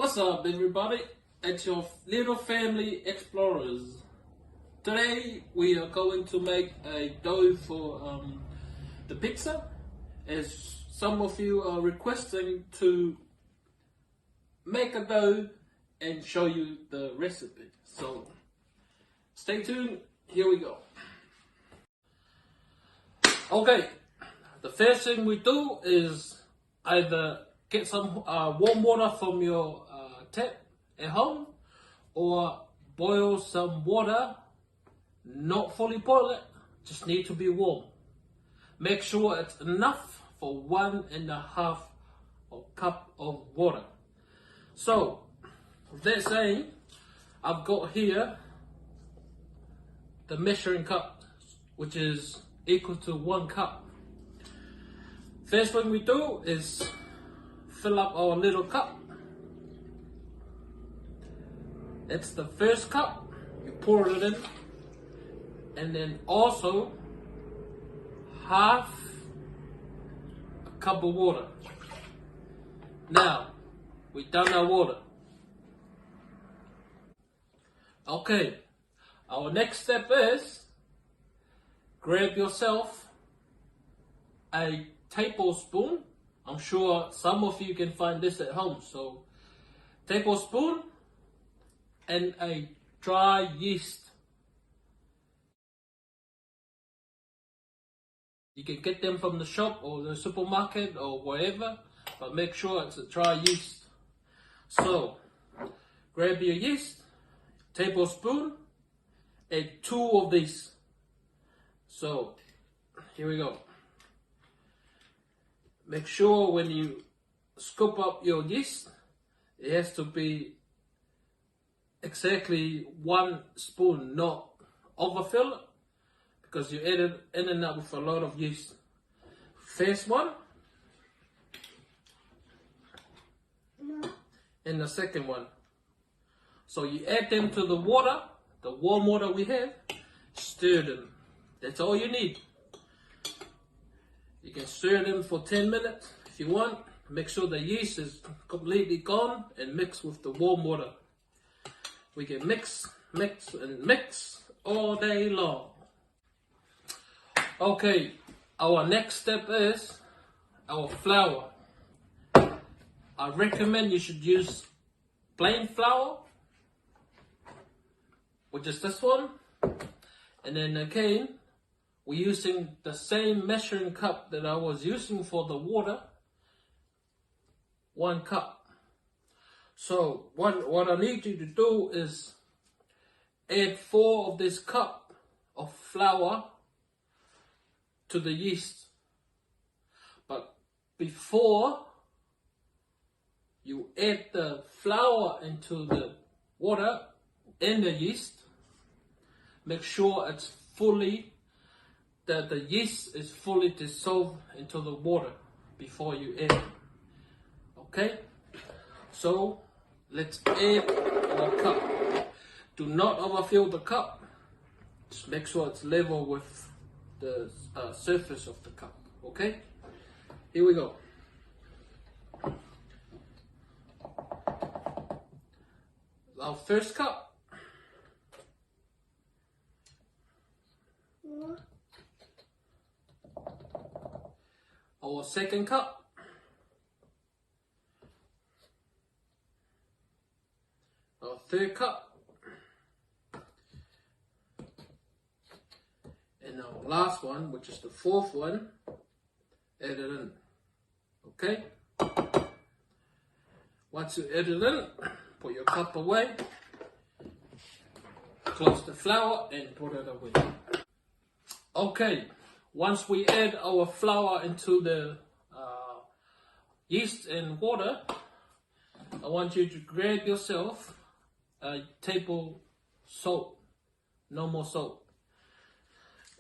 What's up, everybody? It's your little family explorers. Today we are going to make a dough for the pizza, as some of you are requesting to make a dough and show you the recipe. So stay tuned. Here we go. Okay, the first thing we do is either get some warm water from your tap at home, or boil some water, not fully boil it, just need to be warm. Make sure it's enough for 1.5 cup of water. So, with that saying, I've got here the measuring cup, which is equal to 1 cup. First thing we do is fill up our little cup. It's the first cup, you pour it in, and then also half a cup of water. Now, we've done our water. Okay, our next step is grab yourself a tablespoon. I'm sure some of you can find this at home. So, tablespoon and a dry yeast. You can get them from the shop or the supermarket or wherever, but make sure it's a dry yeast. So, grab your yeast, tablespoon, and 2 of these. So, here we go. Make sure when you scoop up your yeast, it has to be exactly 1 spoon, not overfill it, because you ended up with a lot of yeast. First one, and the second one. So you add them to the water, the warm water we have, stir them. That's all you need. You can stir them for 10 minutes if you want. Make sure the yeast is completely gone and mix with the warm water. We can mix, and mix all day long. Okay, our next step is our flour. I recommend you should use plain flour, which is this one. And then again, we're using the same measuring cup that I was using for the water, 1 cup. So what I need you to do is add 4 of this cup of flour to the yeast. But before you add the flour into the water and the yeast, make sure it's that the yeast is fully dissolved into the water before you add it. Okay? So let's add our cup. Do not overfill the cup. Just make sure it's level with the surface of the cup. Okay? Here we go. Our first cup. Our second cup. Our third cup. And our last one, which is the 4th one, add it in. Okay? Once you add it in, put your cup away, close the flour and put it away. Okay, once we add our flour into the yeast and water, I want you to grab yourself a table salt, normal salt.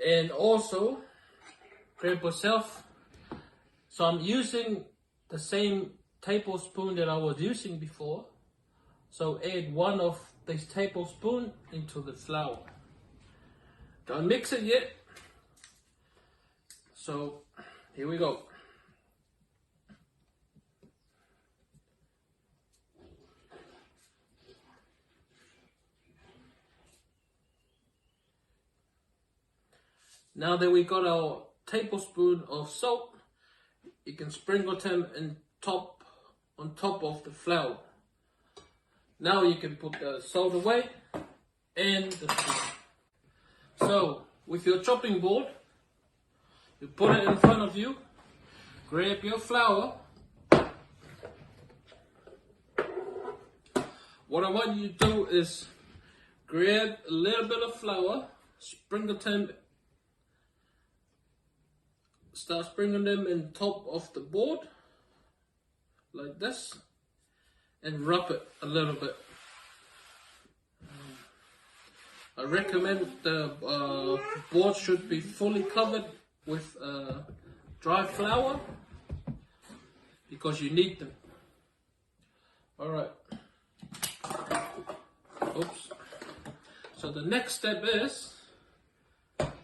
And also, grab yourself, so I'm using the same tablespoon that I was using before. So add 1 of these tablespoons into the flour. Don't mix it yet. So here we go. Now that we got our tablespoon of salt, you can sprinkle them on top of the flour. Now you can put the salt away and the spoon. So with your chopping board, you put it in front of you, grab your flour. What I want you to do is grab a little bit of flour, sprinkle them, start sprinkling them in top of the board, like this, and rub it a little bit. I recommend the board should be fully covered with dry flour because you need them. Alright. Oops. So the next step is,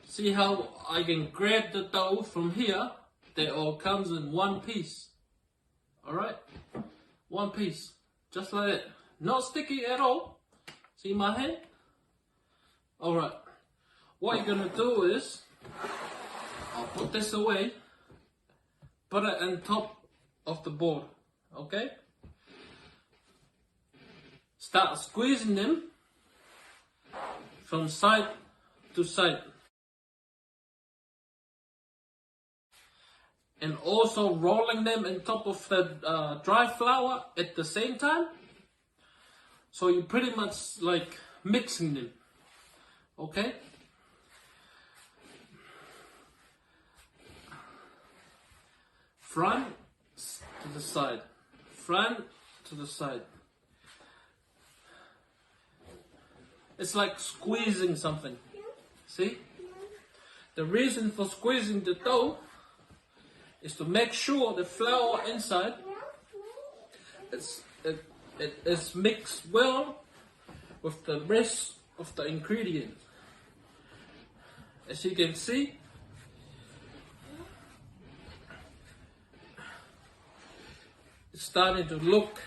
see how I can grab the dough from here, that all comes in one piece. Alright? One piece. Just like that. Not sticky at all. See my hand? Alright. What you're gonna do is, I'll put this away, put it on top of the board. Okay? Start squeezing them from side to side. And also rolling them on top of the dry flour at the same time. So you're pretty much like mixing them. Okay? Front to the side. Front to the side. It's like squeezing something. See? The reason for squeezing the dough is to make sure the flour inside it is mixed well with the rest of the ingredients. As you can see, it's starting to look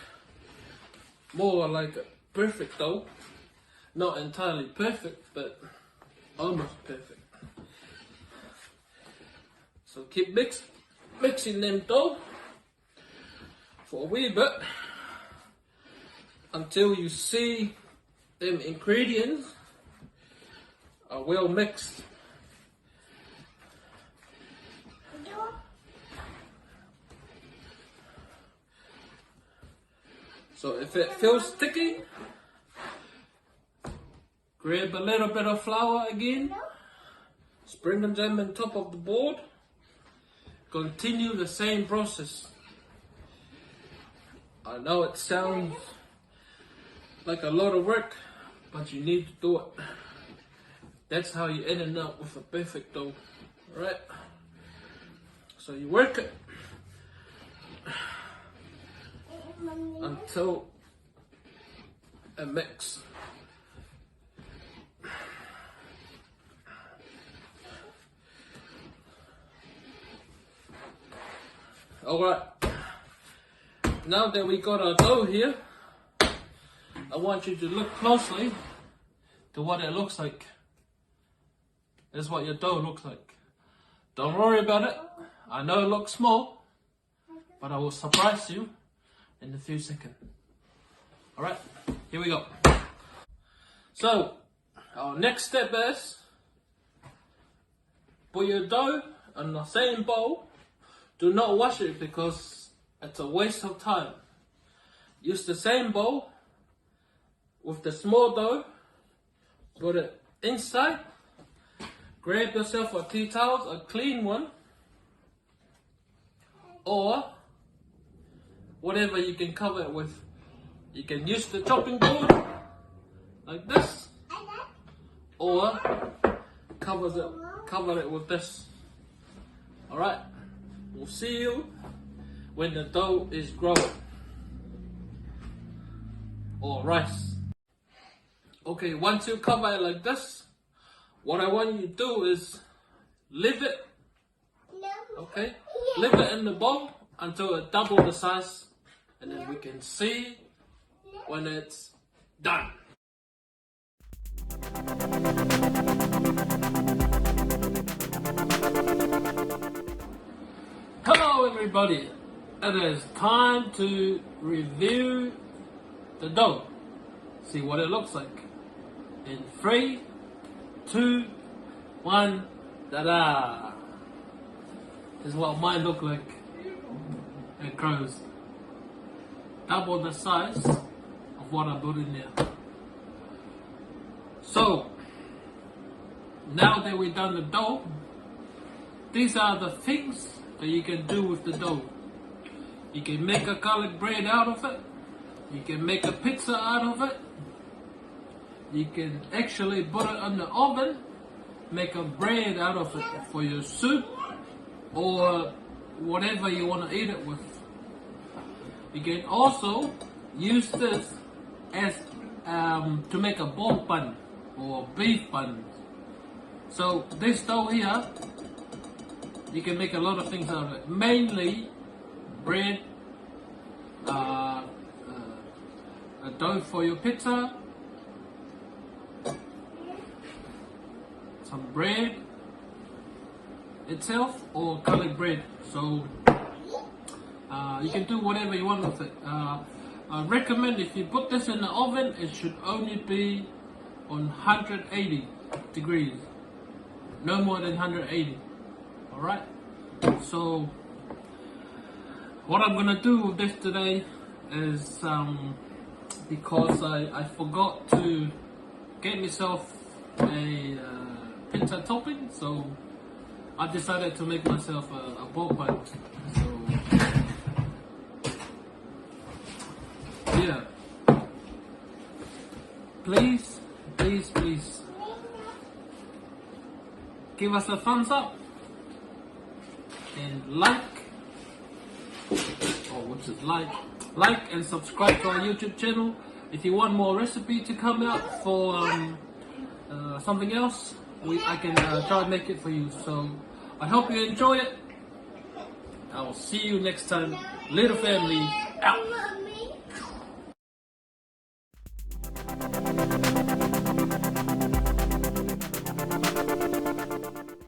more like a perfect dough. Not entirely perfect, but almost perfect. So keep mixing them dough for a wee bit until you see them ingredients are well mixed. So if it feels sticky, grab a little bit of flour again, sprinkle them on top of the board. Continue the same process. I know it sounds like a lot of work, but you need to do it. That's how you end up with a perfect dough, right? So you work it until it mix. Alright, now that we got our dough here, I want you to look closely to what it looks like. This is what your dough looks like. Don't worry about it. I know it looks small, but I will surprise you in a few seconds. Alright, here we go. So, our next step is, put your dough in the same bowl. Do not wash it because it's a waste of time. Use the same bowl with the small dough, put it inside, grab yourself a tea towel, a clean one, or whatever you can cover it with. You can use the chopping board like this, or cover it with this. Alright, we'll see you when the dough is growing, or rice. Okay, once you cover it like this, what I want you to do is leave it, okay? Leave it in the bowl until it double the size, and then we can see when it's done. Hello everybody, it is time to review the dough. See what it looks like. In 3, 2, 1, ta-da! This is what mine look like. It grows double the size of what I put in there. So, now that we've done the dough, these are the things that you can do with the dough. You can make a garlic bread out of it. You can make a pizza out of it. You can actually put it in the oven, make a bread out of it for your soup or whatever you want to eat it with. You can also use this as to make a pork bun or beef bun. So this dough here, you can make a lot of things out of it. Mainly bread, a dough for your pizza, some bread itself, or garlic bread. So you can do whatever you want with it. I recommend if you put this in the oven, it should only be on 180 degrees. No more than 180. Alright, so what I'm gonna do with this today is because I forgot to get myself a pizza topping, so I decided to make myself a pork bun. So yeah, please give us a thumbs up and like and subscribe to our YouTube channel. If you want more recipe to come out for something else, I can try and make it for you. So I hope you enjoy it. I will see you next time. Little family out.